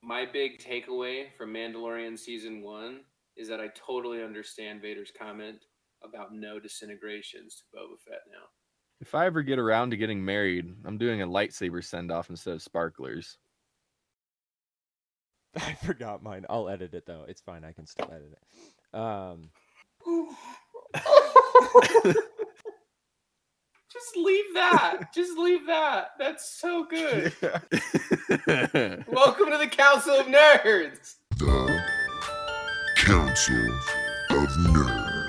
my big takeaway from Mandalorian season 1 is that I totally understand Vader's comment about no disintegrations to Boba Fett now. If I ever get around to getting married, I'm doing a lightsaber send off instead of sparklers. I forgot mine. I'll edit it though. It's fine. I can still edit it. Just leave that. Just leave that. That's so good. Welcome to the Council of Nerds. The Council of Nerds.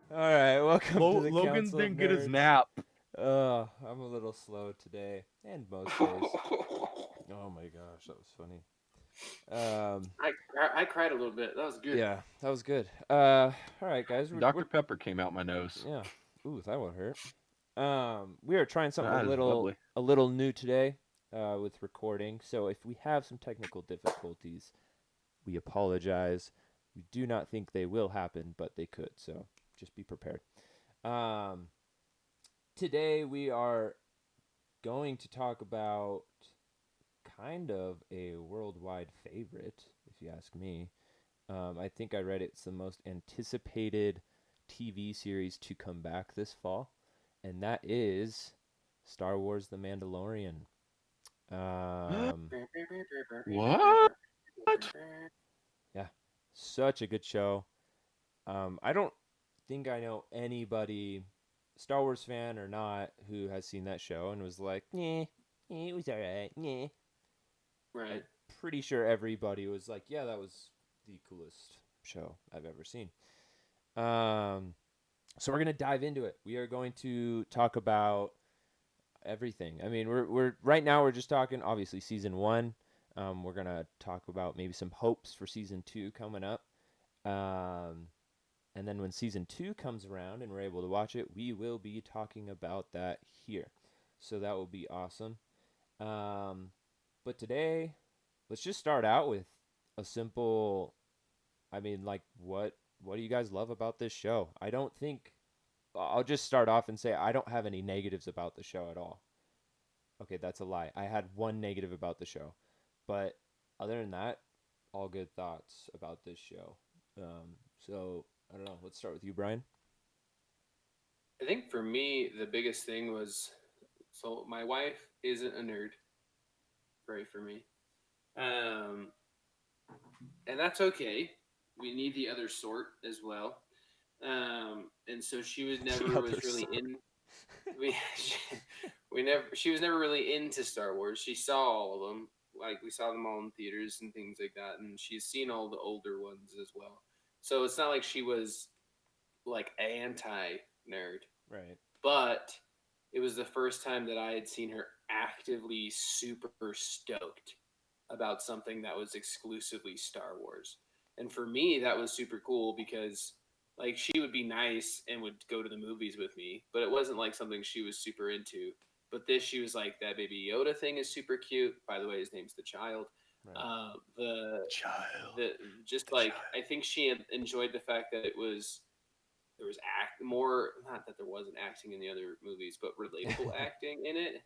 All right, welcome to the Logan Council didn't of get his Nerds. nap. I'm a little slow today, and most days. Oh my gosh, that was funny. I cried a little bit. That was good. Yeah, that was good. All right, guys. Dr. Pepper came out my nose. Yeah. Ooh, that would hurt. We are trying something That is lovely. a little new today, with recording. So if we have some technical difficulties, we apologize. We do not think they will happen, but they could. So just be prepared. Today we are going to talk about kind of a worldwide favorite, if you ask me. I think I read it's the most anticipated TV series to come back this fall, and that is Star Wars: The Mandalorian. What? Yeah, such a good show. I don't think I know anybody, Star Wars fan or not, who has seen that show and was like, "Yeah, it was alright." Yeah. Right. I'm pretty sure everybody was like, "Yeah, that was the coolest show I've ever seen." So we're gonna dive into it. We are going to talk about everything. I mean, we're right now we're just talking obviously season 1. We're gonna talk about maybe some hopes for season 2 coming up. And then when season 2 comes around and we're able to watch it, we will be talking about that here. So that will be awesome. But today, let's just start out with a simple, I mean, like, what do you guys love about this show? I'll just start off and say I don't have any negatives about the show at all. Okay, that's a lie. I had one negative about the show. But other than that, all good thoughts about this show. So, I don't know. Let's start with you, Brian. I think for me, the biggest thing was, so my wife isn't a nerd. Pray for me. And that's okay. We need the other sort as well. And so she was never was really in. She was never really into Star Wars. She saw all of them, like we saw them all in theaters and things like that, and she's seen all the older ones as well. So it's not like she was like anti nerd, Right. but it was the first time that I had seen her actively super stoked about something that was exclusively Star Wars. And for me, that was super cool because like she would be nice and would go to the movies with me, but it wasn't like something she was super into. But this, she was like, that Baby Yoda thing is super cute. By the way, his name's the Child. Right. The just like I think she enjoyed the fact that it was there was more, not that there wasn't acting in the other movies, but relatable acting in it.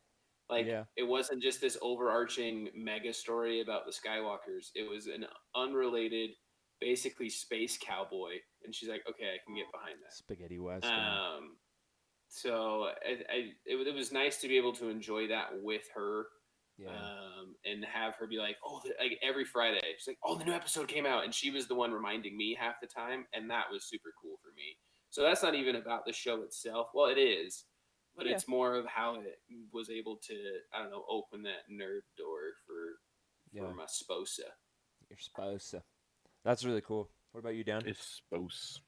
Like Yeah. it wasn't just this overarching mega story about the Skywalkers. It was an unrelated, basically space cowboy, and she's like, okay, I can get behind that. Spaghetti Western. So it was nice to be able to enjoy that with her. Yeah. And have her be like, oh, like every Friday, she's like, oh, the new episode came out, and she was the one reminding me half the time, and that was super cool for me. So that's not even about the show itself. Well, it is, but Yeah. it's more of how it was able to, I don't know, open that nerd door for my sposa. Your spouse. That's really cool. What about you, Dan? It's supposed.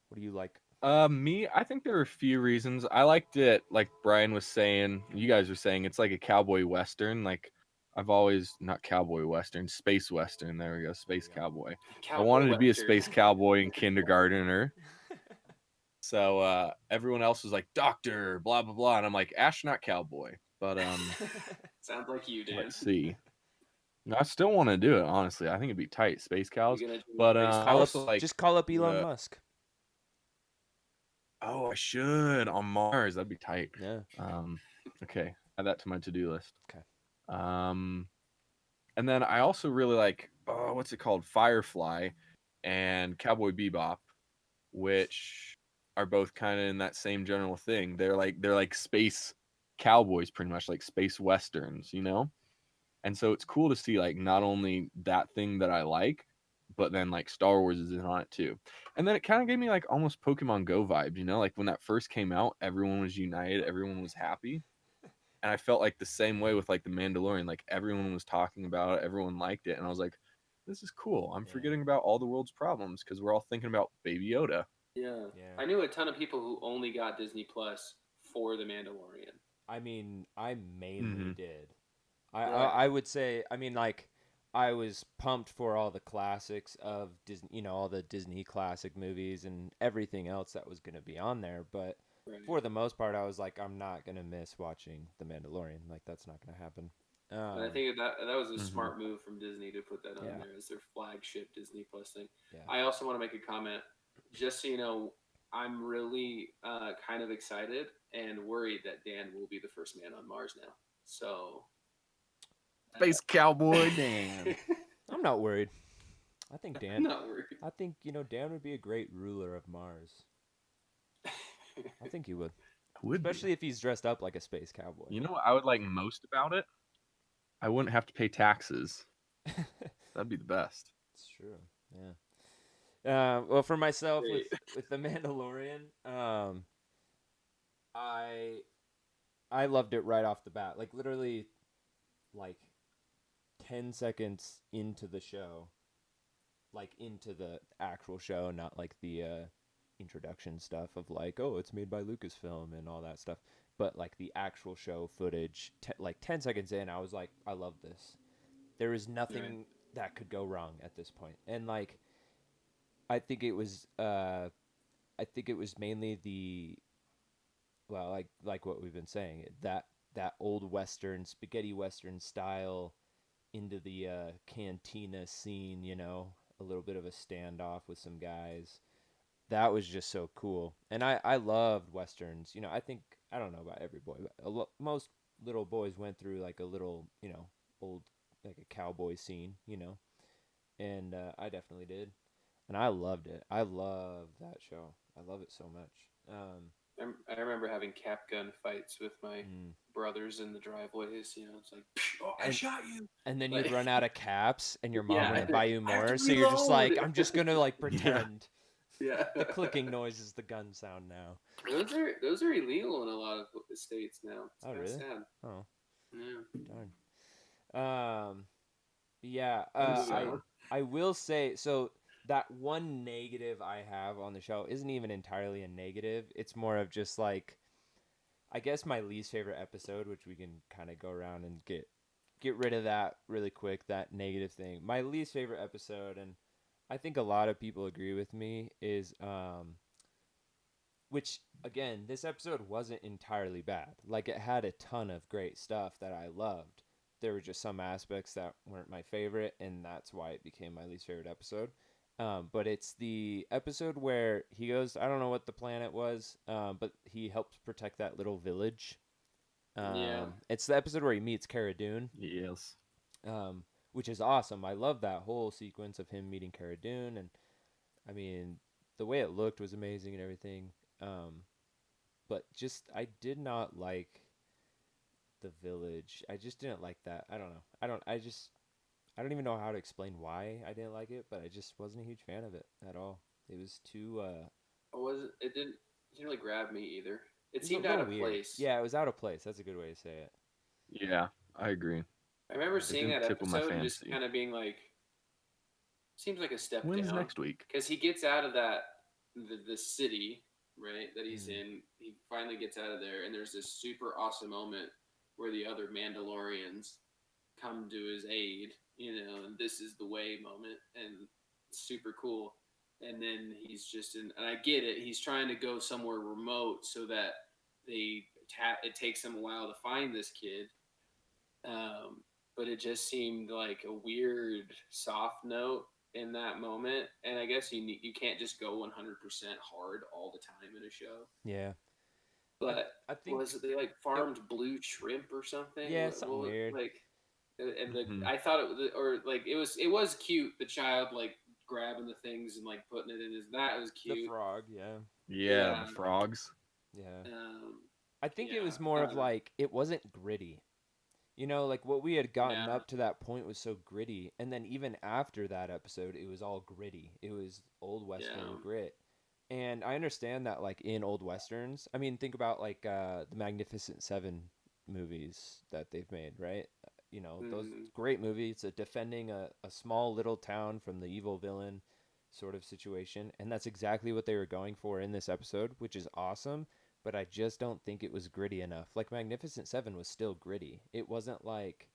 What do you like? Me, I think there are a few reasons. I liked it, like Brian was saying, you guys were saying, it's like a cowboy western. Like, I've always, not cowboy western, space western. There we go, space cowboy. I wanted to be a space cowboy in kindergarten. So everyone else was like, doctor, blah, blah, blah. And I'm like, astronaut cowboy. But sounds like you, Dan. let's see. I still want to do it, honestly. I think it'd be tight, space cows. But I also like just call up Elon Musk. Oh, I should on Mars. That'd be tight. Yeah. Okay, add that to my to-do list. Okay. And then I also really like, what's it called? Firefly and Cowboy Bebop, which are both kind of in that same general thing. They're like space cowboys, pretty much like space westerns, you know? And so it's cool to see like not only that thing that I like, but then like Star Wars is in on it too. And then it kind of gave me like almost Pokemon Go vibes, you know? Like when that first came out, everyone was united, everyone was happy. And I felt like the same way with like the Mandalorian. Like everyone was talking about it, everyone liked it, and I was like, this is cool. I'm Yeah. forgetting about all the world's problems because we're all thinking about Baby Yoda. Yeah. Yeah. I knew a ton of people who only got Disney Plus for The Mandalorian. I mean, I mainly did. Yeah. I would say, I mean, like, I was pumped for all the classics of Disney, you know, all the Disney classic movies and everything else that was going to be on there. But Right. for the most part, I was like, I'm not going to miss watching The Mandalorian. Like, that's not going to happen. And I think that was a Mhm. smart move from Disney to put that on Yeah. there as their flagship Disney Plus thing. Yeah. I also want to make a comment, just so you know, I'm really kind of excited and worried that Dan will be the first man on Mars now. So Space Cowboy Dan. I'm not worried. I think I'm Dan, not worried. I think, you know, Dan would be a great ruler of Mars. I think he would. Would be. Especially if he's dressed up like a space cowboy. You know what I would like most about it? I wouldn't have to pay taxes. That'd be the best. It's true. Yeah. Well, for myself Great. with the Mandalorian, I loved it right off the bat. Like literally, like 10 seconds into the show, like into the actual show, not like the introduction stuff of like, oh, it's made by Lucasfilm and all that stuff, but like the actual show footage. Like 10 seconds in, I was like, I love this. There is nothing Right. that could go wrong at this point, and like. I think it was mainly the like what we've been saying, that old western spaghetti western style into the cantina scene, you know, a little bit of a standoff with some guys. That was just so cool. And I loved westerns. You know, I don't know about every boy, but most little boys went through like a little, you know, old like a cowboy scene, you know. And I definitely did. And I loved it. I love that show. I love it so much. I remember having cap gun fights with my brothers in the driveways. You know, it's like, oh, I shot you. And then Like- you'd run out of caps, and your mom Yeah, wouldn't buy you I have more. to So you're just like, reload. I'm just gonna like pretend. Yeah. The clicking noise is the gun sound now. Those are illegal in a lot of states now. It's Oh, kinda really? Sad. Oh, Yeah. darn. Yeah. So- I will say so. That one negative I have on the show isn't even entirely a negative. It's more of just like, I guess my least favorite episode, which we can kind of go around and get rid of that really quick, that negative thing. My least favorite episode, and I think a lot of people agree with me, is which again, this episode wasn't entirely bad. Like it had a ton of great stuff that I loved. There were just some aspects that weren't my favorite, and that's why it became my least favorite episode. But it's the episode where he goes, I don't know what the planet was, but he helps protect that little village. Yeah. It's the episode where he meets Cara Dune, Yes. which is awesome. I love that whole sequence of him meeting Cara Dune, and I mean, the way it looked was amazing and everything. But just, I did not like the village. I just didn't like that. I don't know. I don't even know how to explain why I didn't like it, but I just wasn't a huge fan of it at all. It was too It didn't really grab me either. It was seemed a out little of weird. place. Yeah, it was out of place. That's a good way to say it. Yeah, I agree. I remember seeing didn't that tickle my episode and just fancy. kind of being like, seems like a step When's down. next week? Because he gets out of the city, right, that he's Mhm. in. He finally gets out of there, and there's this super awesome moment where the other Mandalorians come to his aid, you know, and this is the way moment, and it's super cool. And then he's just in, and I get it, he's trying to go somewhere remote so that it takes him a while to find this kid. But it just seemed like a weird soft note in that moment, and I guess you can't just go 100% hard all the time in a show. Yeah. But I think was it they like farmed blue shrimp or something? Yeah, something weird. Like, and Mhm. I thought it was, or like it was cute. The child like grabbing the things and like putting it in his, that was the cute. frog, yeah. Yeah, Yeah. the frogs. Yeah. Um, I think it yeah, was more I of don't know. like it wasn't gritty. You know, like what we had gotten Yeah. up to that point was so gritty, and then even after that episode, it was all gritty. It was old western Yeah. grit. And I understand that like in old westerns, I mean, think about like the Magnificent Seven movies that they've made, right? You know, those Mhm. great movies, defending a small little town from the evil villain sort of situation. And that's exactly what they were going for in this episode, which is awesome. But I just don't think it was gritty enough. Like Magnificent Seven was still gritty. It wasn't like,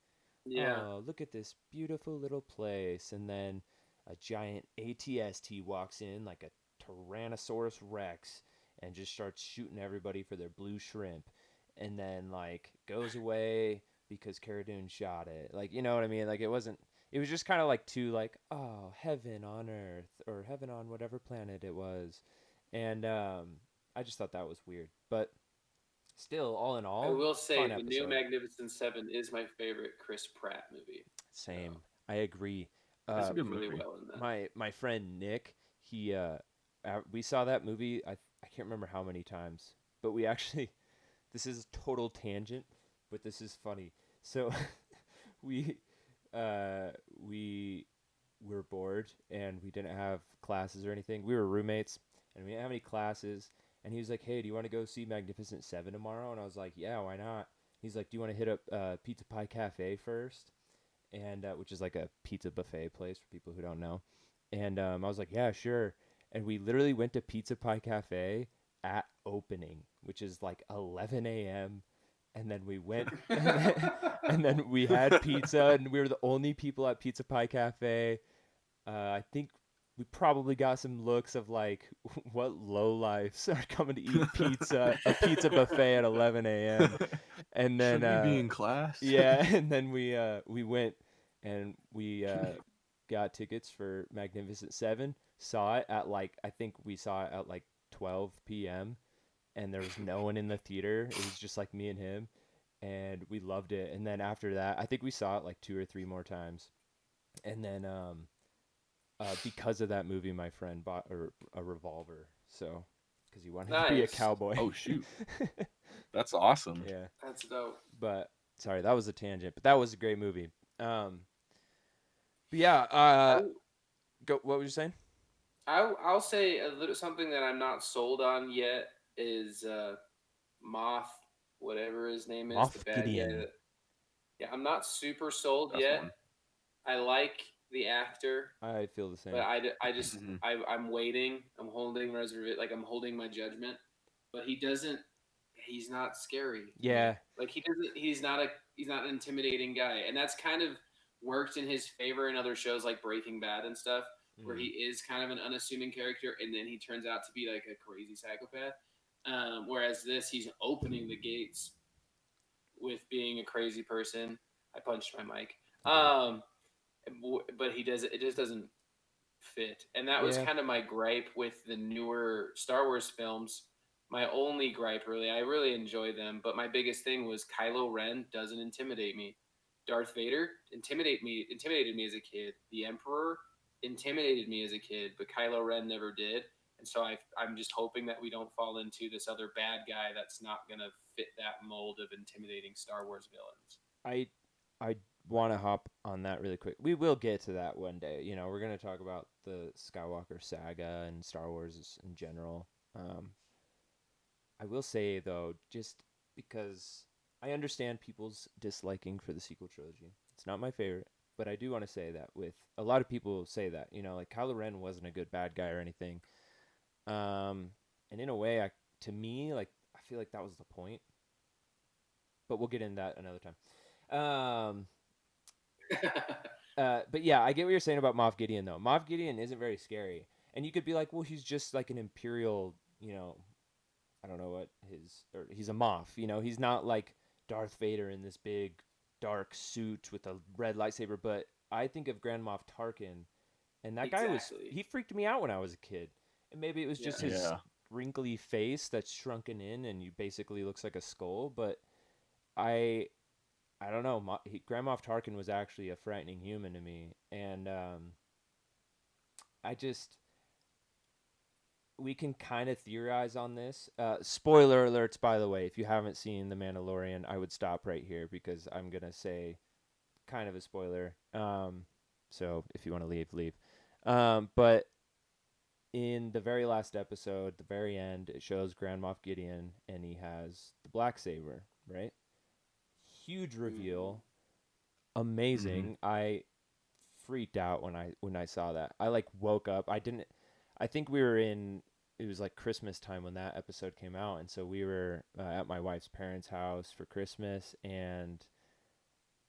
Yeah. oh, look at this beautiful little place. And then a giant ATST walks in like a Tyrannosaurus Rex and just starts shooting everybody for their blue shrimp. And then, like, goes away because Cara Dune shot it. Like, you know what I mean? Like, it wasn't. It was just kind of like too, like, oh, heaven on Earth or heaven on whatever planet it was. And I just thought that was weird. But still, all in I all, will say fun the new episode. Magnificent Seven is my favorite Chris Pratt movie. Same. So, I agree. That's a he good did really movie. well in that. My friend Nick, he we saw that movie. I can't remember how many times, but we actually this is a total tangent, but this is funny. So we we were bored and we didn't have classes or anything. We were roommates and we didn't have any classes. And he was like, "Hey, do you want to go see Magnificent Seven tomorrow?" And I was like, "Yeah, why not?" He's like, "Do you want to hit up Pizza Pie Cafe first?" And which is like a pizza buffet place for people who don't know. And I was like, "Yeah, sure." And we literally went to Pizza Pie Cafe at opening, which is like 11 a.m. And then we went, and then we had pizza, and we were the only people at Pizza Pie Cafe. I think we probably got some looks of like, what lowlifes are coming to eat pizza, a pizza buffet at 11 a.m. And then Shouldn't we be in class? yeah, and then we went and we got tickets for Magnificent Seven. Saw it at like I think we saw it at like 12 p.m. and there was no one in the theater. It was just like me and him, and we loved it. And then after that, I think we saw it like 2 or 3 more times. And then because of that movie, my friend bought a revolver. So because he wanted to be a Nice. cowboy. Oh shoot, that's awesome. Yeah. That's dope. But sorry, that was a tangent. But that was a great movie. But yeah, go. What were you saying? I'll say a little something that I'm not sold on yet is Moth, whatever his name is, Moff the bad Gideon. guy. Yeah, I'm not super sold That's yet. one. I like the actor, I feel the same. but I just Mhm. I'm waiting. I'm holding I'm holding my judgment. But he doesn't. He's not scary. Yeah. Like he doesn't. He's not an intimidating guy, and that's kind of worked in his favor in other shows like Breaking Bad and stuff, where he is kind of an unassuming character, and then he turns out to be like a crazy psychopath. Whereas this, he's opening the gates with being a crazy person. I punched my mic. But he does it. It just doesn't fit, and that was Yeah. kind of my gripe with the newer Star Wars films. My only gripe, really, I really enjoy them, but my biggest thing was Kylo Ren doesn't intimidate me. Darth Vader intimidated me as a kid. The Emperor intimidated me as a kid, but Kylo Ren never did. And so I'm just hoping that we don't fall into this other bad guy that's not gonna fit that mold of intimidating Star Wars villains. I want to hop on that really quick. We will get to that one day. You know, we're gonna talk about the Skywalker saga and Star Wars in general. I will say though, just because I understand people's disliking for the sequel trilogy, it's not my favorite, but I do want to say that with a lot of people say that, you know, like Kylo Ren wasn't a good bad guy or anything. And in a way, to me, like I feel like that was the point. But we'll get into that another time. But yeah, I get what you're saying about Moff Gideon though. Moff Gideon isn't very scary, and you could be like, well, he's just like an Imperial, you know, I don't know what or he's a Moff, you know, he's not like Darth Vader in this big dark suit with a red lightsaber. But I think of Grand Moff Tarkin, And that guy Exactly. he freaked me out when I was a kid. And maybe it was just Yeah. his Yeah. wrinkly face that's shrunken in and you basically looks like a skull, but I don't know. Grand Moff Tarkin was actually a frightening human to me, and I just we can kind of theorize on this. Spoiler alerts, by the way. If you haven't seen The Mandalorian, I would stop right here because I'm gonna say kind of a spoiler. So if you want to leave, leave. But in the very last episode, the very end, it shows Grand Moff Gideon, and he has the black saber, right? Huge reveal, amazing. I freaked out when I saw that. I like woke up. I think we were in. It was like Christmas time when that episode came out, and so we were at my wife's parents' house for Christmas, and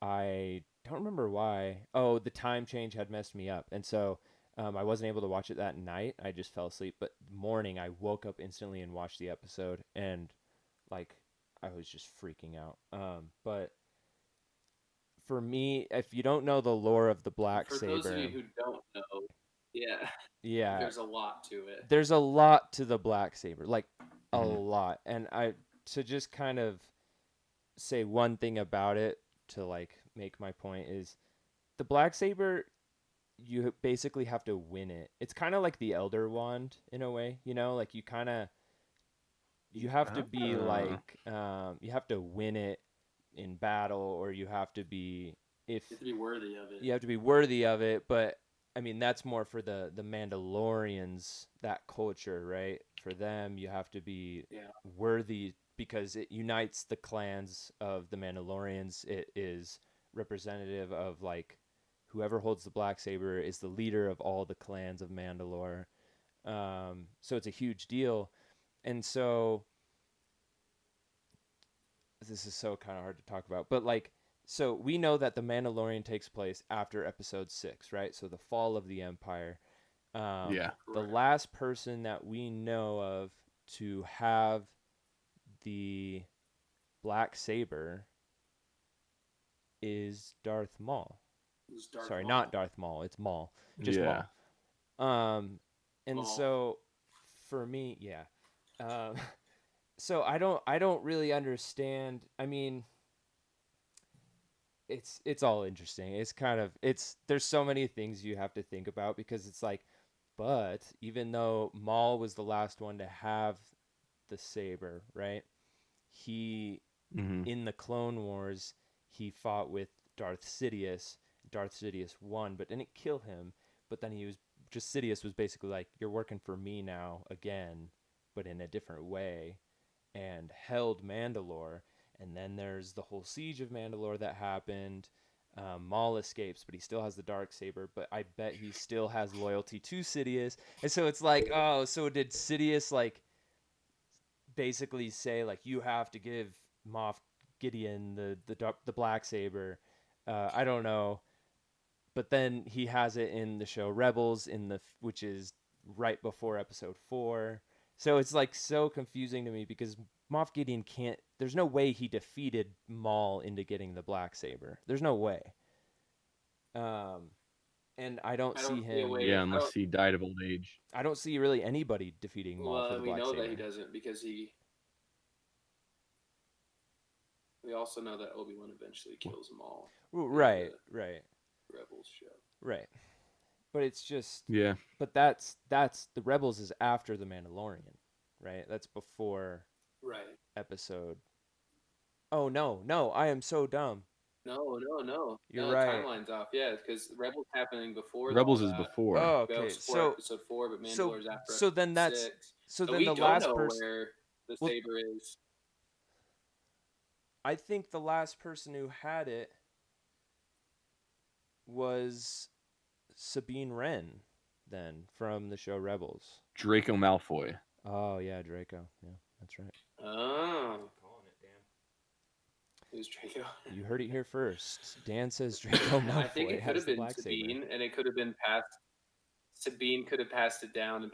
I don't remember why. Oh, the time change had messed me up, and so I wasn't able to watch it that night. I just fell asleep. But morning, I woke up instantly and watched the episode, and like I was just freaking out. But for me, if you don't know the lore of the black For saber, those of you who don't know, yeah, yeah, there's a lot to it. there's a lot to the black saber, like a Mhm. lot. And to just kind of say one thing about it to like make my point is the black saber, you basically have to win it. It's kind of like the elder wand in a way, like you kind of you have to be like you have to win it in battle, or you have to be if You have to be worthy of it. you have to be worthy of it. But I mean, that's more for the Mandalorians, that culture, right? For them, you have to be worthy because it unites the clans of the Mandalorians. It is representative of like whoever holds the black saber is the leader of all the clans of Mandalore. So it's a huge deal, and so this is so kind of hard to talk about, but like, so we know that the Mandalorian takes place after episode 6, right? So the fall of the Empire. Yeah. The Correct. last person that we know of to have the black saber is Darth Maul. It was Darth Sorry, Maul. not Darth Maul. It's Maul. Just Yeah. Maul. And Maul. so for me, yeah. So I don't really understand. I mean, it's all interesting. It's kind of there's so many things you have to think about because it's like, but even though Maul was the last one to have the saber, right? He Mhm. in the Clone Wars, he fought with Darth Sidious. Darth Sidious won, but didn't kill him. But then Sidious was basically like, "You're working for me now again, but in a different way," and held Mandalore. And then there's the whole siege of Mandalore that happened. Maul escapes, but he still has the dark saber. But I bet he still has loyalty to Sidious. And so it's like, oh, so did Sidious like basically say like you have to give Moff Gideon the black saber? I don't know. But then he has it in the show Rebels which is right before episode 4. So it's like so confusing to me because Moff Gideon can't. There's no way he defeated Maul into getting the black saber. There's no way. And I don't see see a him. way. Yeah, unless he died of old age. I don't see really anybody defeating Maul for Well, the we black know saber. that he doesn't because we also know that Obi-Wan eventually kills them all. Right. Rebels show. Right. But it's just. Yeah. But that's the Rebels is after the Mandalorian, right? That's before Right. episode. Oh no! I am so dumb. No. You're no, right. Timeline's off. Yeah, because Rebels happening before. Rebels all is that. before. Oh, That okay. was before So episode 4, but Mandalore's after. so then that's 6. so then we the don't last know person. where the Well, saber is. I think the last person who had it was Sabine Wren, then from the show Rebels. Draco Malfoy. Oh yeah, Draco. Yeah, that's right. Oh, Calling it, Dan. who's Draco? You heard it here first. Dan says Draco Malfoy I think it could has have the been black Sabine, saber. and it could have been passed. Sabine could have passed it down,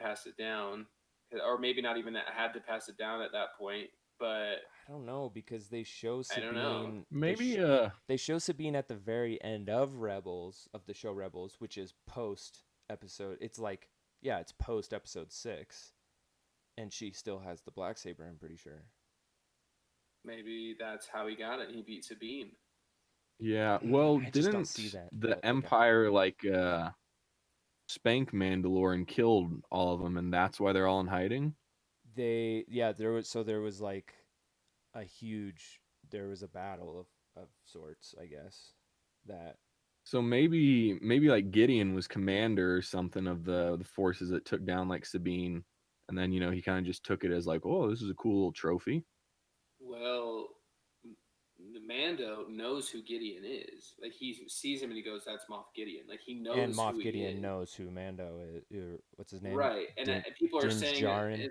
or maybe not even that had to pass it down at that point. But I don't know because they show I don't know. Sabine. Maybe They show Sabine at the very end of Rebels, of the show Rebels, which is post episode. It's like, yeah, it's post episode 6, and she still has the black saber. I'm pretty sure. Maybe that's how he got it. He beat Sabine. Yeah. Well, I just don't didn't see that. the but okay. Empire spank Mandalore and killed all of them, and that's why they're all in hiding? There was like there was a battle of sorts, I guess. That So maybe like Gideon was commander or something of the forces that took down like Sabine, and then he kind of just took it as like, oh, this is a cool little trophy. Well, the Mando knows who Gideon is. Like he sees him and he goes, "That's Moff Gideon." Like he knows. and Moff who he Gideon is. knows who Mando is. Or what's his name? Right, and people are Din saying Djarin.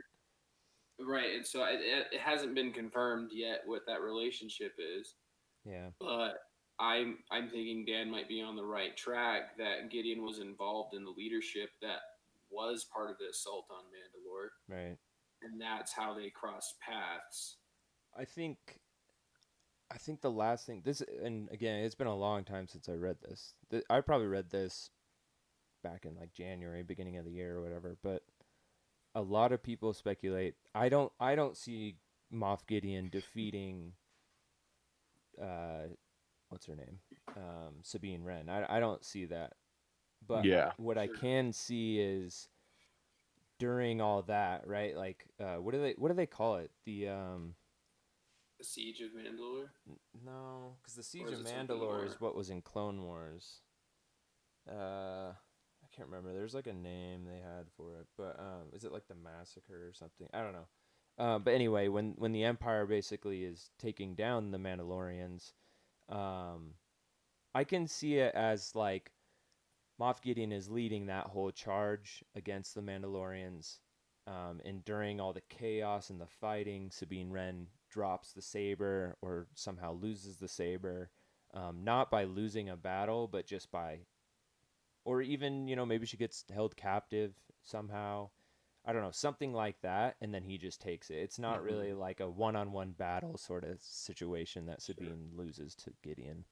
right, and so it hasn't been confirmed yet what that relationship is. Yeah. But I'm thinking Dan might be on the right track. That Gideon was involved in the leadership that was part of the assault on Mandalore, Right. and that's how they crossed paths. I think the last thing and again, it's been a long time since I read this. I probably read this back in like January, beginning of the year or whatever, but a lot of people speculate. I don't see Moff Gideon defeating what's her name? Sabine Wren. I don't see that. But Yeah. what I can see is during all that, right? Like what do they call it? The Siege of Mandalore. No, because the Siege Or of is it something Mandalore more? is what was in Clone Wars. I can't remember. There's like a name they had for it, but is it like the Massacre or something? I don't know. But anyway, when the Empire basically is taking down the Mandalorians, I can see it as like Moff Gideon is leading that whole charge against the Mandalorians. And during all the chaos and the fighting, Sabine Wren drops the saber or somehow loses the saber, not by losing a battle, but just by, or even, maybe she gets held captive somehow. I don't know, something like that, and then he just takes it. It's not really like a one-on-one battle sort of situation that Sabine loses to Gideon.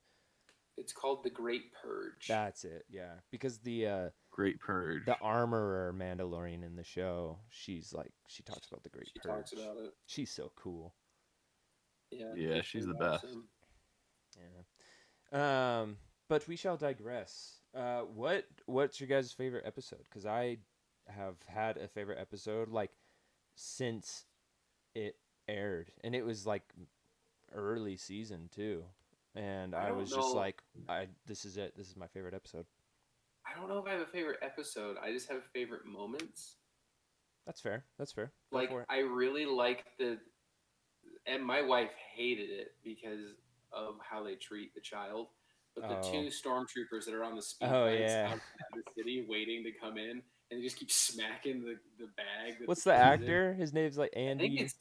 It's called the Great Purge. That's it, yeah. Because the Great Purge. the armorer Mandalorian in the show, she talks about the Great She Purge. talks about it. She's so cool. Yeah, she's the best. Yeah. But we shall digress. What's your guys' favorite episode? Because I have had a favorite episode like since it aired, and it was like early season too. And I was just like, this is it. This is my favorite episode. I don't know if I have a favorite episode. I just have favorite moments. That's fair. Go Like for it. I really like and my wife hated it because of how they treat the child. But the two stormtroopers that are on the speed bikes outside the city waiting to come in, and they just keep smacking the bag. What's the actor? His name's like Andy. I think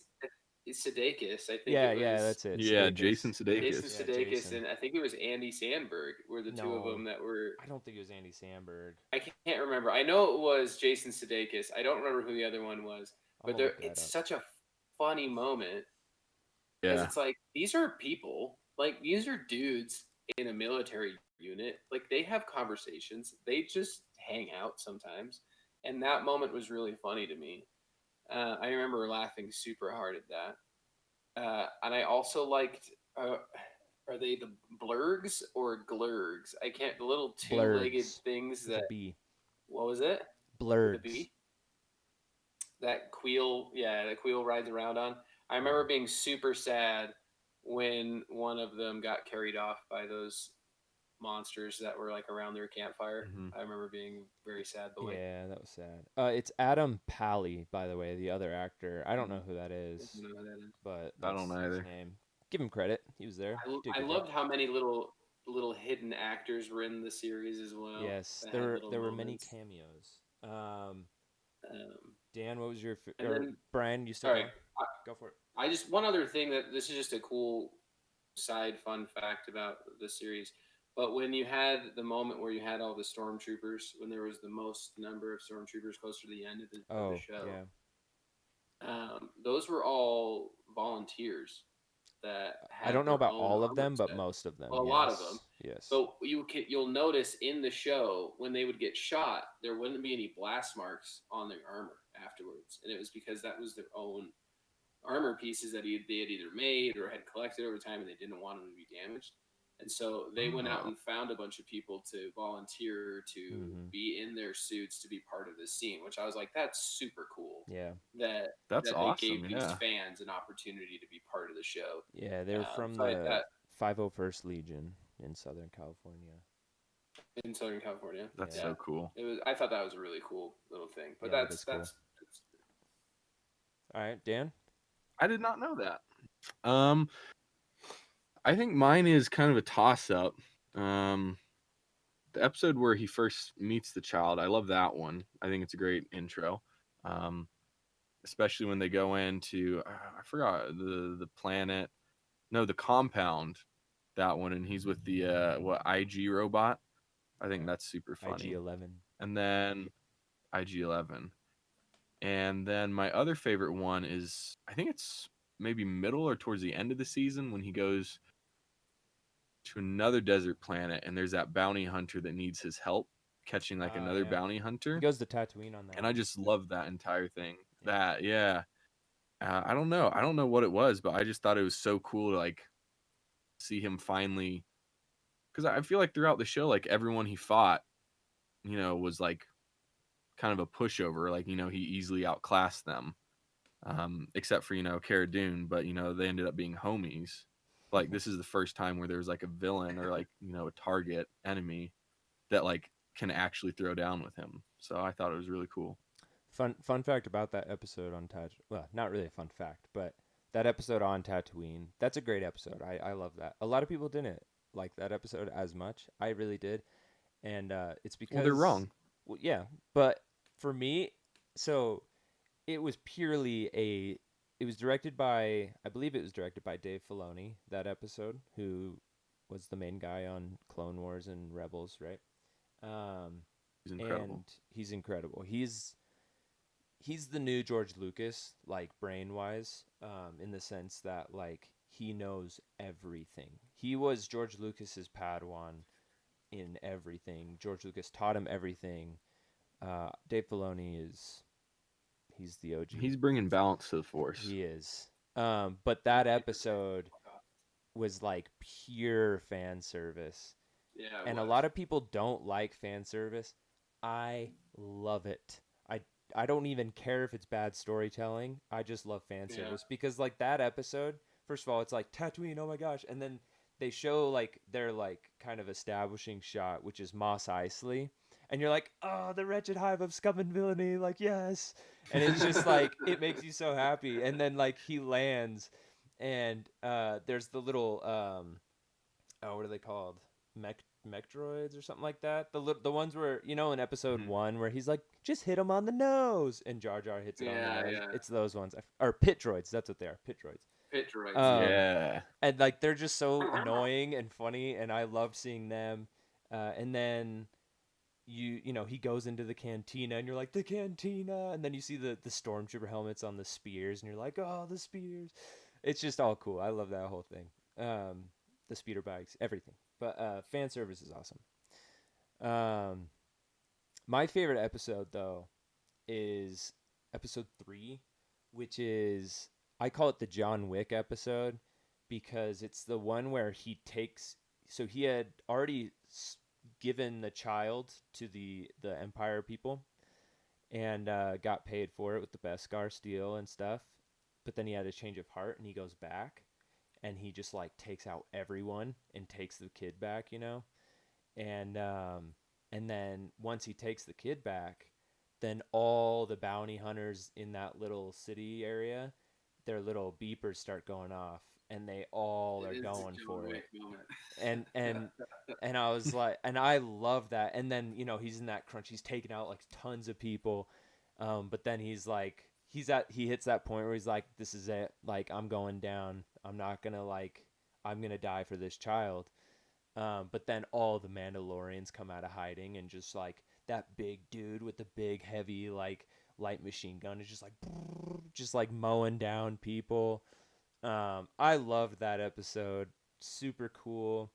it's Sudeikis. I think. Yeah, that's it. Yeah, Sudeikis. Jason Sudeikis. Jason Sudeikis, and I think it was Andy Samberg were the two of them that were. I don't think it was Andy Samberg. I can't remember. I know it was Jason Sudeikis. I don't remember who the other one was. But it's such a funny moment. Yeah. It's like, these are people. Like, these are dudes in a military unit. Like, they have conversations. They just hang out sometimes. And that moment was really funny to me. I remember laughing super hard at that. And I also liked, are they the blurgs or glurgs? I can't, the little two-legged things that... What was it? Blurgs. That Queel rides around on. I remember being super sad when one of them got carried off by those monsters that were like around their campfire. I remember being very sad. Yeah, that was sad. It's Adam Pally, by the way, the other actor. I don't know who that is. I don't know who that is. But I don't either. His name. Give him credit. He was there. I loved how many little hidden actors were in the series as well. Yes, there were many cameos. Dan, what was your Brian? You still go for it. One other thing that this is just a cool side fun fact about the series. But when you had the moment where you had all the stormtroopers, when there was the most number of stormtroopers closer to the end of the show, those were all volunteers that had I don't know about all of them, but most of them. Well, a lot of them. Yes. But you'll notice in the show when they would get shot, there wouldn't be any blast marks on their armor afterwards, and it was because that was their own armor pieces that they had either made or had collected over time, and they didn't want them to be damaged. And so they went out and found a bunch of people to volunteer to be in their suits to be part of this scene, which I was like, that's super cool. Yeah. That's that awesome. they gave these Yeah. fans an opportunity to be part of the show. Yeah, they're from so the 501st Legion in Southern California. in Southern California. That's so cool. I thought that was a really cool little thing. But Yeah, that's cool. All right, Dan? I did not know that. I think mine is kind of a toss-up. The episode where he first meets the child, I love that one. I think it's a great intro. Especially when they go into, I forgot the planet, no, the compound, that one, and he's with the IG robot. I think that's super funny. IG-11. And then IG-11. And then my other favorite one is, I think it's maybe middle or towards the end of the season when he goes to another desert planet and there's that bounty hunter that needs his help catching like another bounty hunter. He goes to Tatooine on that. And I just love that entire thing. I don't know what it was, but I just thought it was so cool to like see him finally, because I feel like throughout the show, like everyone he fought, was like kind of a pushover. Like, he easily outclassed them, except for, Cara Dune, but, they ended up being homies. Like, this is the first time where there's like a villain or like, a target enemy that like can actually throw down with him. So I thought it was really cool. Fun fact about that episode on Tatooine. Well, not really a fun fact, but that episode on Tatooine, that's a great episode. I love that. A lot of people didn't like that episode as much. I really did. And it's because... Well, they're wrong. Well, yeah, but for me, so it was purely it was directed by, I believe it was directed by Dave Filoni, that episode, who was the main guy on Clone Wars and Rebels, right? He's incredible. And he's incredible. He's the new George Lucas, like brain-wise, in the sense that like he knows everything. He was George Lucas's Padawan in everything. George Lucas taught him everything. Dave Filoni he's the OG. He's bringing balance to the Force. He is. But that episode was like pure fan service. Yeah, and a lot of people don't like fan service. I love it. I don't even care if it's bad storytelling. I just love fan service because like that episode, first of all, it's like Tatooine, oh my gosh, and then they show like their like kind of establishing shot, which is Mos Eisley, and you're like, oh, the wretched hive of scum and villainy, like yes, and it's just like it makes you so happy. And then like he lands, and there's the little what are they called? Mech droids or something like that. The ones where, in episode 1 where he's like, just hit him on the nose, and Jar Jar hits it on the nose. Yeah. It's those ones. Or pit droids. That's what they are. Pit droids. Pit droids. Yeah. And like they're just so annoying and funny, and I love seeing them. And then he goes into the cantina, and you're like, the cantina, and then you see the stormtrooper helmets on the spears, and you're like, oh, the spears. It's just all cool. I love that whole thing. The speeder bikes, everything. But fan service is awesome. My favorite episode, though, is episode 3, which is, I call it the John Wick episode, because it's the one where he had already given the child to the Empire people and got paid for it with the Beskar steel and stuff. But then he had a change of heart, and he goes back. And he just like takes out everyone and takes the kid back, and then once he takes the kid back, then all the bounty hunters in that little city area, their little beepers start going off, and they all are going for it. And I was like, and I love that. And then he's in that crunch. He's taking out like tons of people, but then he's like. He hits that point where he's like, this is it. Like, I'm going down. I'm gonna die for this child. But then all the Mandalorians come out of hiding, and just like that big dude with the big heavy like light machine gun is just like mowing down people. I loved that episode. Super cool.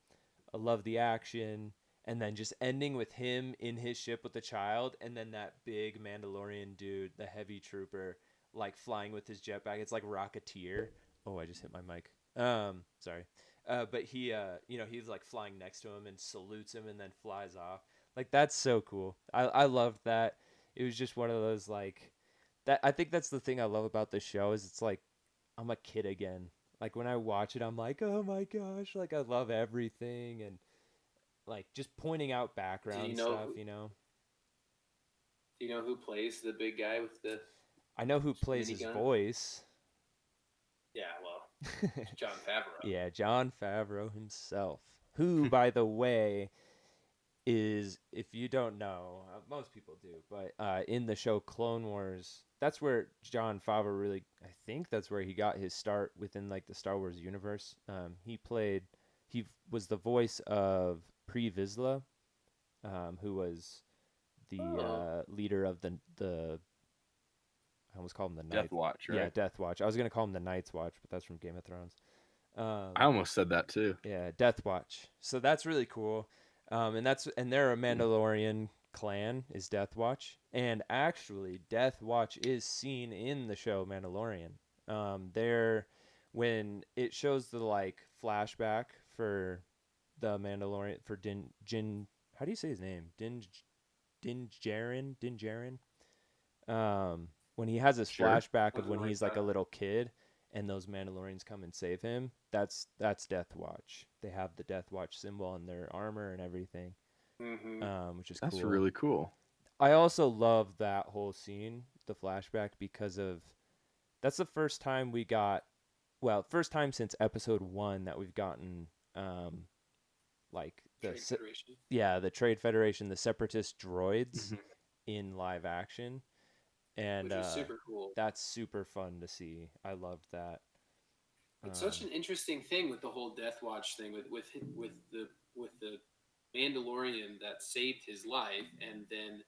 I love the action, and then just ending with him in his ship with the child, and then that big Mandalorian dude, the heavy trooper, like flying with his jetpack. It's like Rocketeer. Oh, I just hit my mic. Sorry. But he, he's like flying next to him and salutes him and then flies off. Like, that's so cool. I loved that. It was just one of those, like, that. I think that's the thing I love about this show is it's like I'm a kid again. Like, when I watch it, I'm like, oh my gosh, like, I love everything, and like just pointing out background stuff. Do you know who plays the big guy with the I know who plays his minigun? voice. Yeah, well, John Favreau. Yeah, John Favreau himself, who, by the way, is, if you don't know, most people do, but in the show Clone Wars, that's where John Favreau really, I think that's where he got his start within like the Star Wars universe. He was the voice of Pre Vizsla, who was the leader of the I almost called him the Death Night. Watch, right? Yeah, Death Watch. I was gonna call him the Night's Watch, but that's from Game of Thrones. I almost said that too. Yeah, Death Watch. So that's really cool. And they're a Mandalorian clan is Death Watch, and actually Death Watch is seen in the show Mandalorian. There, when it shows the like flashback for the Mandalorian for Din, how do you say his name? Din Djarin. When he has this Sure. flashback of Something when like he's like a that. little kid and those Mandalorians come and save him, that's Death Watch. They have the Death Watch symbol on their armor and everything, which is That's cool. really cool. I also love that whole scene, the flashback, because of that's the first time we got, first time since episode 1 that we've gotten like Trade Federation. the Trade Federation, the Separatist droids Mhm. in live action. And Which is super cool. that's super fun to see. I loved that. It's such an interesting thing with the whole Death Watch thing with the Mandalorian that saved his life and then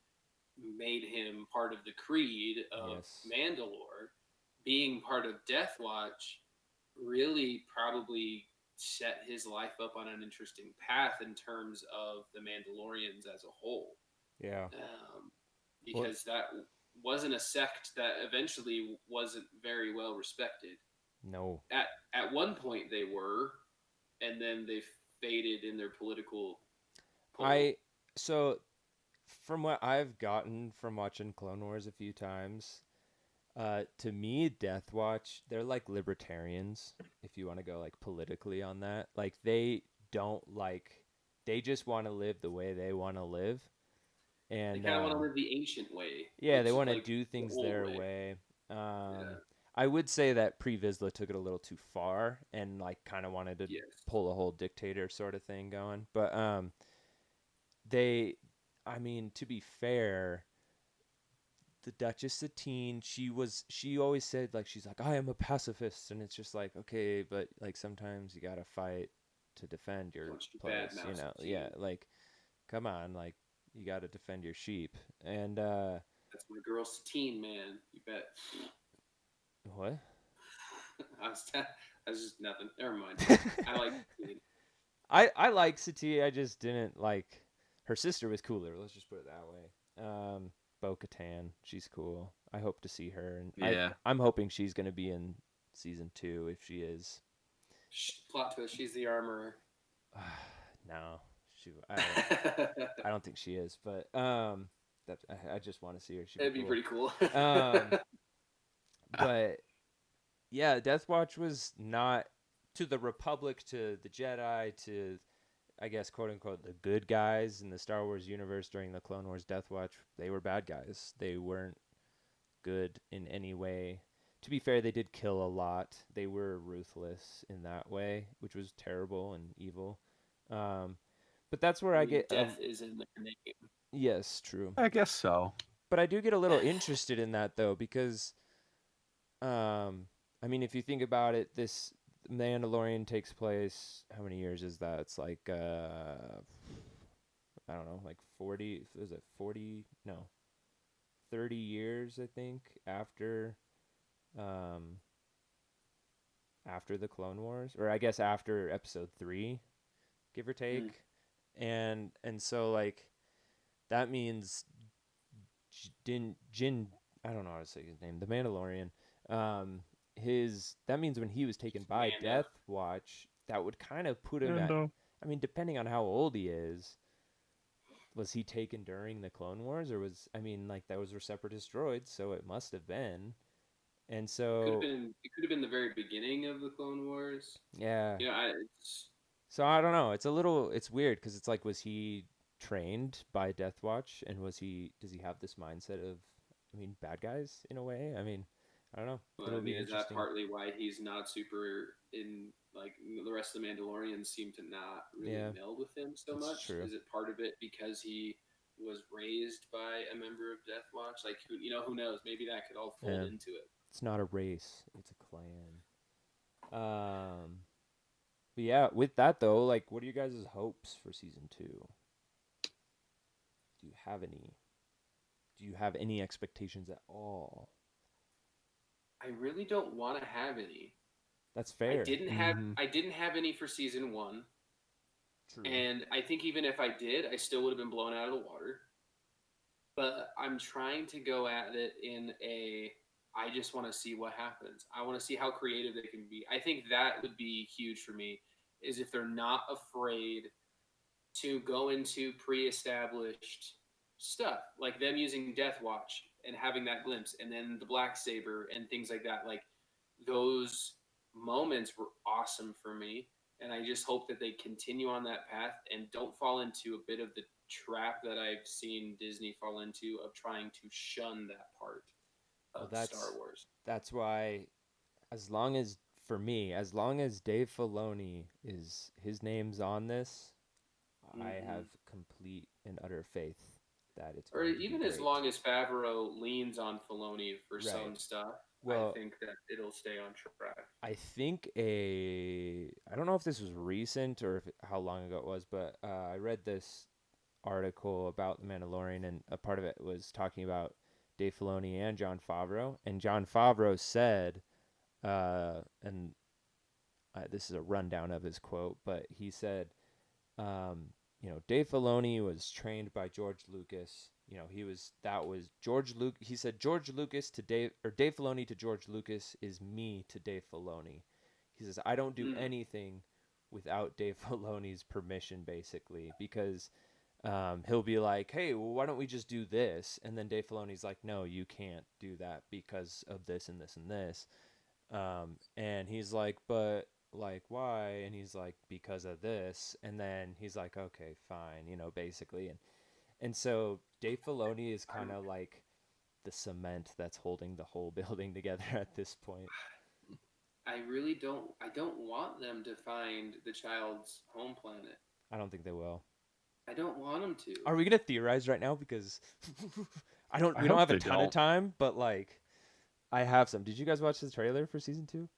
made him part of the creed of Yes. Mandalore. Being part of Death Watch really probably set his life up on an interesting path in terms of the Mandalorians as a whole. Yeah. Because that wasn't a sect that eventually wasn't very well respected. No. At one point they were, and then they faded in their political pull. So from what I've gotten from watching Clone Wars a few times, to me, Death Watch, they're like libertarians, if you want to go like politically on that. Like they just want to live the way they want to live. And they kind of want to live the ancient way. Yeah, they which, want to like, do the things old their way. I would say that Pre Vizsla took it a little too far and like kind of wanted to Yes. pull a whole dictator sort of thing going. But to be fair, the Duchess Satine, she always said like she's like, I am a pacifist, and it's just like, okay, but like sometimes you gotta fight to defend your place, you know? Yeah, like come on, like you gotta defend your sheep. And that's my girl Satine, man. You bet. what? I was just nothing. Never mind. I like Satine. I like Satine. I just didn't like her sister was cooler. Let's just put it that way. Bo-Katan, she's cool. I hope to see her, and Yeah. I'm hoping she's gonna be in season 2 if she is. Plot twist: she's the armorer. No, I don't think she is, but I just want to see her. That'd be pretty cool. But yeah, Death Watch was not to the Republic, to the Jedi, to I guess quote unquote the good guys in the Star Wars universe during the Clone Wars Death Watch. They were bad guys. They weren't good in any way. To be fair, they did kill a lot. They were ruthless in that way, which was terrible and evil. But that's where I get death is in their name. Yes, true. I guess so. But I do get a little interested in that though, because if you think about it, this Mandalorian takes place, how many years is that? It's like I don't know, like 40, is it 40? No. 30 years, I think, after the Clone Wars, or I guess after episode 3. give or take. And so like that means Jin I don't know how to say his name, the Mandalorian. That means when he was taken by Mando. Death Watch, that would kind of put him at. I mean, depending on how old he is, was he taken during the Clone Wars, or was I mean, like those were separatist droids, so it must have been. And so It could have been the very beginning of the Clone Wars. yeah, It's so I don't know. It's weird because it's like, was he trained by Death Watch, and does he have this mindset of, I mean, bad guys in a way? I mean, I don't know. It'll be is that interesting. partly why he's not super in, like, the rest of the Mandalorians seem to not really meld with him so That's much? true. Is it part of it because he was raised by a member of Death Watch? Like, who knows? Maybe that could all fold into it. It's not a race; it's a clan. But yeah, with that though, like, what are you guys' hopes for season 2? Do you have any? Do you have any expectations at all? I really don't want to have any. That's fair. I didn't have any for season 1. True. And I think even if I did, I still would have been blown out of the water. But I'm trying to go at it in I just want to see what happens. I want to see how creative they can be. I think that would be huge for me, is if they're not afraid to go into pre-established stuff, like them using Death Watch and having that glimpse, and then the Black Saber and things like that. Like, those moments were awesome for me, and I just hope that they continue on that path and don't fall into a bit of the trap that I've seen Disney fall into of trying to shun that part of Star Wars. That's why, as long as Dave Filoni his name's on this, I have complete and utter faith that it's or going to even be as great. long as Favreau leans on Filoni for some stuff. Well, I think that it'll stay on track. I think I don't know if this was recent or how long ago it was, but I read this article about The Mandalorian, and a part of it was talking about Dave Filoni and Jon Favreau. And Jon Favreau said, this is a rundown of his quote, but he said, Dave Filoni was trained by George Lucas. He said George Lucas to Dave Filoni to George Lucas is me to Dave Filoni. He says, I don't do anything without Dave Filoni's permission, basically, because he'll be like, hey, well, why don't we just do this? And then Dave Filoni's like, no, you can't do that because of this and this and this. And he's like, but like, why? And he's like, because of this. And then he's like, okay, fine, basically. And so Dave Filoni is kind of like the cement that's holding the whole building together at this point. I don't want them to find the child's home planet. I don't think they will. I don't want them to. Are we gonna theorize right now? Because we don't have a ton of time, but like, I have some. Did you guys watch the trailer for season 2?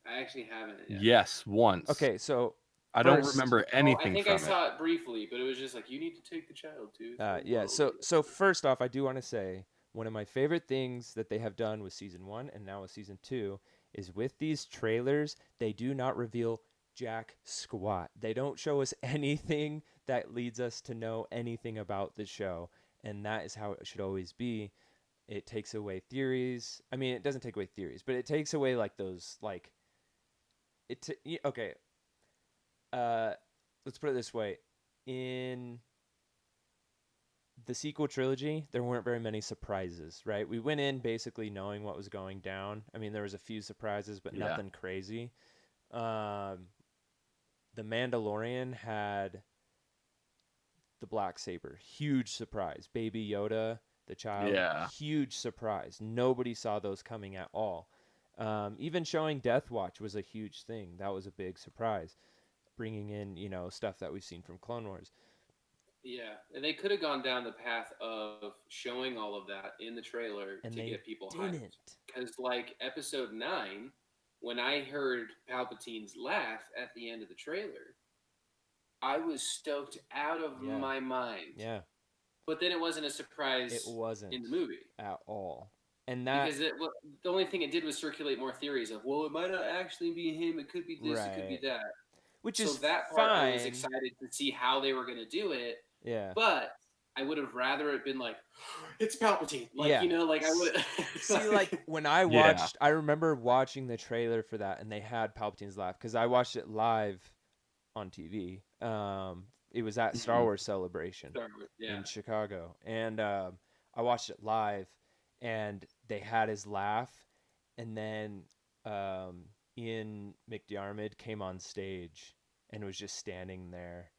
I actually haven't yet. Yes, once. Okay, so I don't remember anything. I think from I saw it briefly, but it was just like, you need to take the child too. Yeah. So first off, I do want to say one of my favorite things that they have done with season 1 and now with season 2 is with these trailers, they do not reveal jack squat. They don't show us anything that leads us to know anything about the show, and that is how it should always be. It takes away theories. I mean, it doesn't take away theories, but it takes away like those like okay. Let's put it this way. In the sequel trilogy, there weren't very many surprises, right? We went in basically knowing what was going down. I mean, there was a few surprises, but nothing crazy. The Mandalorian had the Black Saber. Huge surprise. Baby Yoda, the child. Yeah. Huge surprise. Nobody saw those coming at all. Even showing Death Watch was a huge thing. That was a big surprise. Bringing in, stuff that we've seen from Clone Wars. Yeah, and they could have gone down the path of showing all of that in the trailer to get people hyped. Because, like, Episode 9, when I heard Palpatine's laugh at the end of the trailer, I was stoked out of my mind. Yeah. But then it wasn't a surprise. It wasn't in the movie at all. And that because the only thing it did was circulate more theories of, well, it might not actually be him. It could be this. It could be that. which So is that part, I was fine. excited to see how they were going to do it. Yeah. But I would have rather it been like, it's Palpatine. Like, Yeah. you know, like I would See, like when I Yeah. watched, I remember watching the trailer for that, and they had Palpatine's laugh because I watched it live on TV. It was at Star Mhm. Wars Celebration yeah. in Chicago, and I watched it live, and they had his laugh, and then Ian McDiarmid came on stage and was just standing there,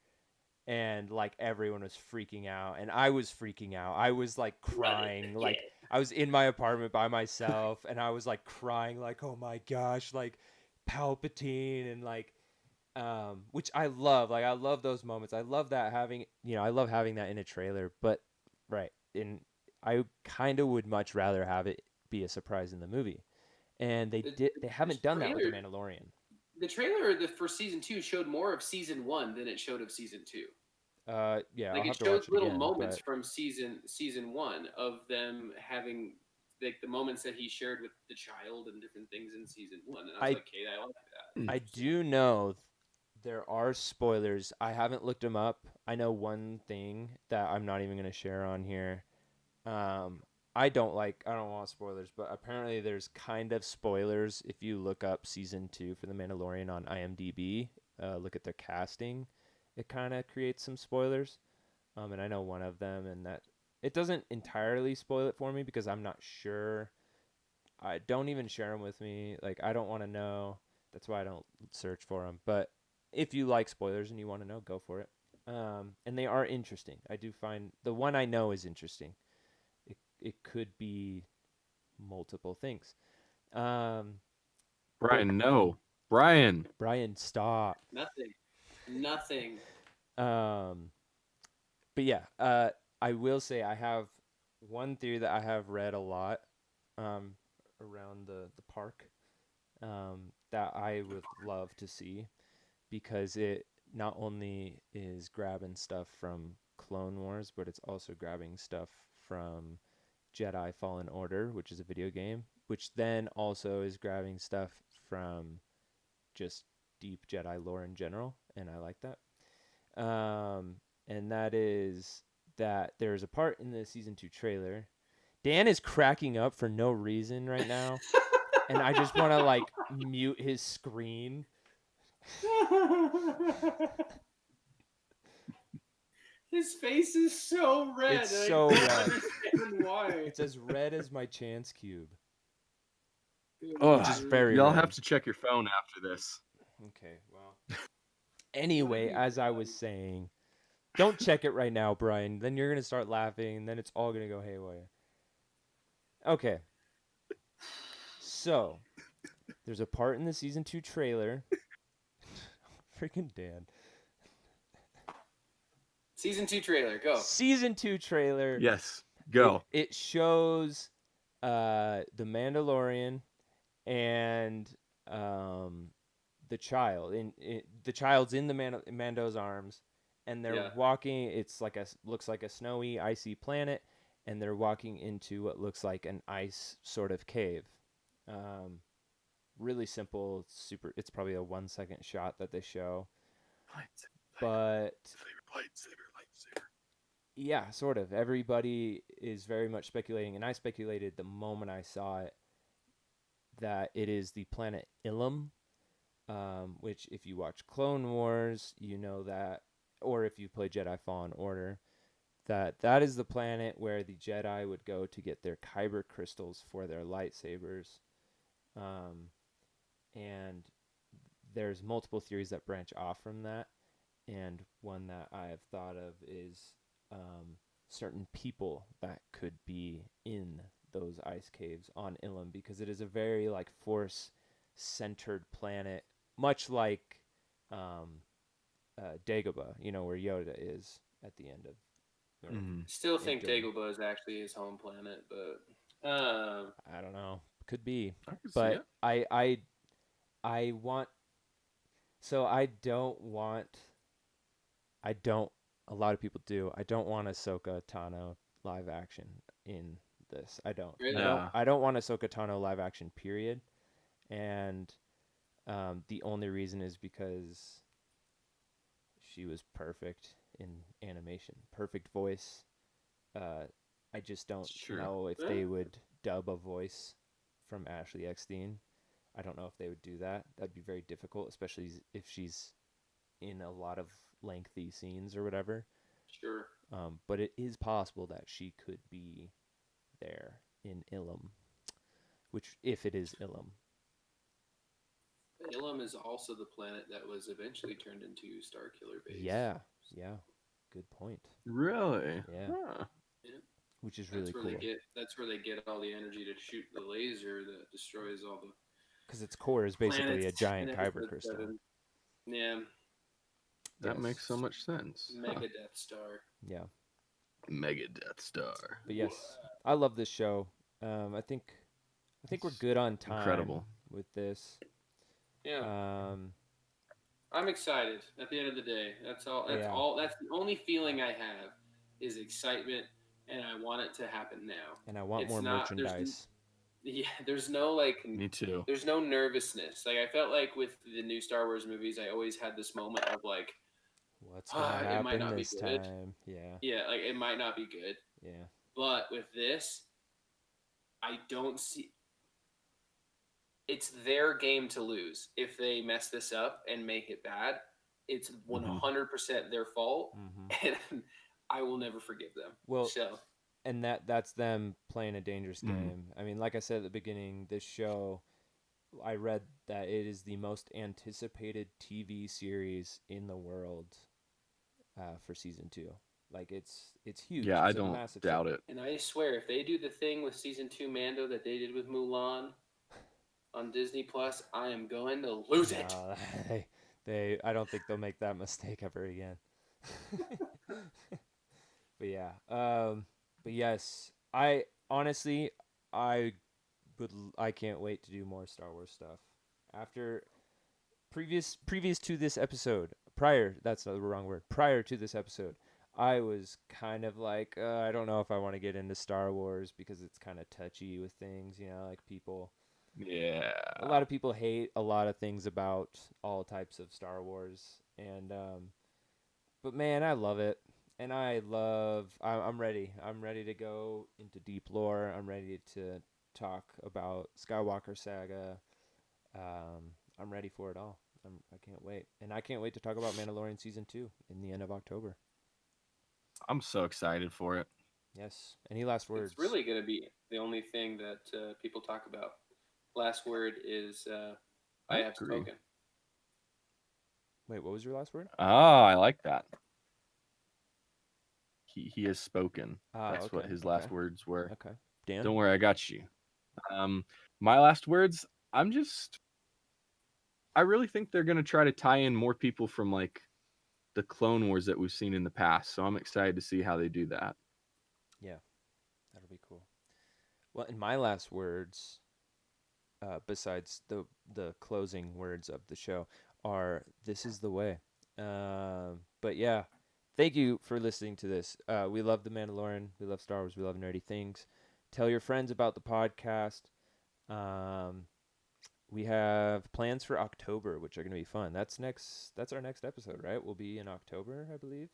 and like everyone was freaking out, and I was freaking out. I was like crying, like I was in my apartment by myself, and I was like crying, like, oh my gosh, like Palpatine, and like which I love. Like I love those moments. I love that having, I love having that in a trailer, but right, in I kind of would much rather have it be a surprise in the movie. And they haven't done that with the Mandalorian. The trailer for season 2 showed more of season 1 than it showed of season 2. Yeah, Like I'll have it to showed watch it little again, moments but from season 1 of them having like the moments that he shared with the child and different things in season 1, and I was like, okay, I like that. I do know there are spoilers. I haven't looked them up. I know one thing that I'm not even going to share on here. I don't want spoilers, but apparently there's kind of spoilers if you look up season 2 for The Mandalorian on IMDb. Look at their casting. It kind of creates some spoilers. And I know one of them, and that it doesn't entirely spoil it for me because I'm not sure. I don't even share them with me. Like, I don't want to know. That's why I don't search for them. But if you like spoilers and you want to know, go for it. And they are interesting. I do find the one I know is interesting. It could be multiple things. Brian, no. Brian, stop. Nothing. But yeah, I will say I have one theory that I have read a lot around the park that I would love to see, because it not only is grabbing stuff from Clone Wars, but it's also grabbing stuff from Jedi Fallen Order, which is a video game, which then also is grabbing stuff from just deep Jedi lore in general, and I like that. And that is that there's a part in the season 2 trailer. Dan is cracking up for no reason right now, and I just want to like mute his screen. His face is so red. It's so red. I don't understand why. It's as red as my chance cube. Ugh, Just very y'all red. have to check your phone after this. Okay, well. Anyway, as I was saying, don't check it right now, Brian. Then you're going to start laughing, and then it's all going to go haywire. Okay. So, there's a part in the season 2 trailer. Freaking Dan. Season 2 trailer, go. Season 2 trailer. Yes, go. It shows the Mandalorian and the child. The child's in the Mando's arms, and they're walking. It's like looks like a snowy, icy planet, and they're walking into what looks like an ice sort of cave. Really simple, super. It's probably a 1 second shot that they show, but lightsaber. yeah, sort of. Everybody is very much speculating, and I speculated the moment I saw it that it is the planet Ilum, which if you watch Clone Wars, you know that, or if you play Jedi Fallen Order, that is the planet where the Jedi would go to get their kyber crystals for their lightsabers. And there's multiple theories that branch off from that, and one that I have thought of is certain people that could be in those ice caves on Ilum, because it is a very like force-centered planet, much like Dagobah, where Yoda is at the end of. Still think Dagobah is actually his home planet, but I don't know. Could be, but I want. So I don't want. A lot of people do. I don't want Ahsoka Tano live action in this. I don't. Really? I don't want Ahsoka Tano live action. Period. And the only reason is because she was perfect in animation, perfect voice. I just don't Sure. know if they would dub a voice from Ashley Eckstein. I don't know if they would do that. That'd be very difficult, especially if she's in a lot of lengthy scenes or whatever. Sure. But it is possible that she could be there in Ilum, which if it is Ilum. Ilum is also the planet that was eventually turned into Starkiller Base. Yeah, good point. Really? Yeah. Huh. Which is really cool. That's where they get all the energy to shoot the laser that destroys all the. Because its core is basically a planets giant in kyber episode crystal. 7. Yeah. That Yes. makes so much sense. Mega Huh. Death Star. Yeah. Mega Death Star. But yes, I love this show. I think we're good on time Incredible. with this. Yeah. I'm excited. At the end of the day, that's all. That's Yeah. all. That's the only feeling I have is excitement, and I want it to happen now. And I want It's more not- there's- merchandise. Yeah, there's no like. Me too. There's no nervousness. Like I felt like with the new Star Wars movies, I always had this moment of like, What's gonna it might happen not be this good. time? Yeah. yeah, like it might not be good. Yeah. But with this, I don't see. It's their game to lose. If they mess this up and make it bad, it's 100% their fault, Mm-hmm. and I will never forgive them. Well, So and that's them playing a dangerous Mhm. game. I mean, like I said at the beginning, this show, I read that it is the most anticipated TV series in the world for season 2. Like it's huge. Yeah, I It's a don't massive doubt show. it. and I swear, if they do the thing with season 2 Mando that they did with Mulan on Disney Plus, I am going to lose it. I don't think they'll make that mistake ever again. But yeah, but yes, I honestly, I can't wait to do more Star Wars stuff. After previous to this episode, that's not the wrong word. Prior to this episode, I was kind of like, I don't know if I want to get into Star Wars because it's kind of touchy with things, like people. Yeah. A lot of people hate a lot of things about all types of Star Wars, and but man, I love it, and I'm ready. I'm ready to go into deep lore. I'm ready to talk about Skywalker Saga. I'm ready for it all. I can't wait, and I can't wait to talk about Mandalorian season 2 in the end of October. I'm so excited for it. Yes. Any last words? It's really going to be the only thing that people talk about. Last word is I have agree. spoken. Wait, what was your last word? Oh, I like that. He has spoken. That's what okay, his last okay. words were. Okay. Dan? Don't worry, I got you. My last words, I really think they're gonna try to tie in more people from like the Clone Wars that we've seen in the past. So I'm excited to see how they do that. Yeah, that'll be cool. Well, in my last words, besides the closing words of the show, are "This is the way." But yeah, thank you for listening to this. We love The Mandalorian. We love Star Wars. We love nerdy things. Tell your friends about the podcast. We have plans for October, which are going to be fun. That's our next episode, right? We'll be in October, I believe.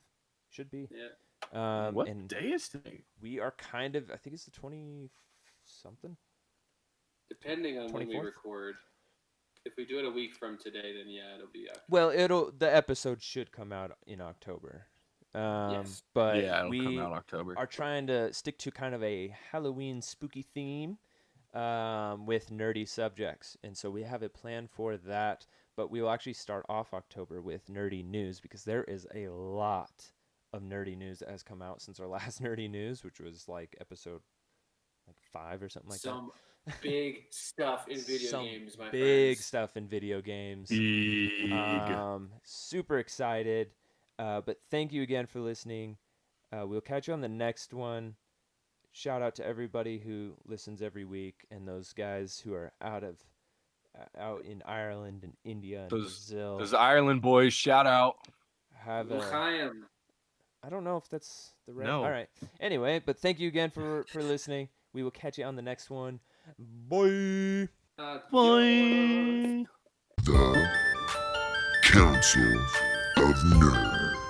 Should be. Yeah. What and day is today? we are I think it's the 20-something. Depending on when we 24th? record. If we do it a week from today, then yeah, it'll be October. Well, the episode should come out in October. Yes. But Yeah, it'll we come out October. are trying to stick to kind of a Halloween spooky theme with nerdy subjects. And so we have a plan for that. But we will actually start off October with nerdy news because there is a lot of nerdy news that has come out since our last nerdy news, which was like episode 5 or something like that. Some big stuff in video Some games, my big friends. stuff in video games. Big. Super excited. But thank you again for listening. We'll catch you on the next one. Shout out to everybody who listens every week and those guys who are out in Ireland and India and Brazil. Those Ireland boys, shout out. L'chaim. I don't know if that's the right. No. All right. Anyway, but thank you again for listening. We will catch you on the next one. Bye. Bye. The Council of Nerd.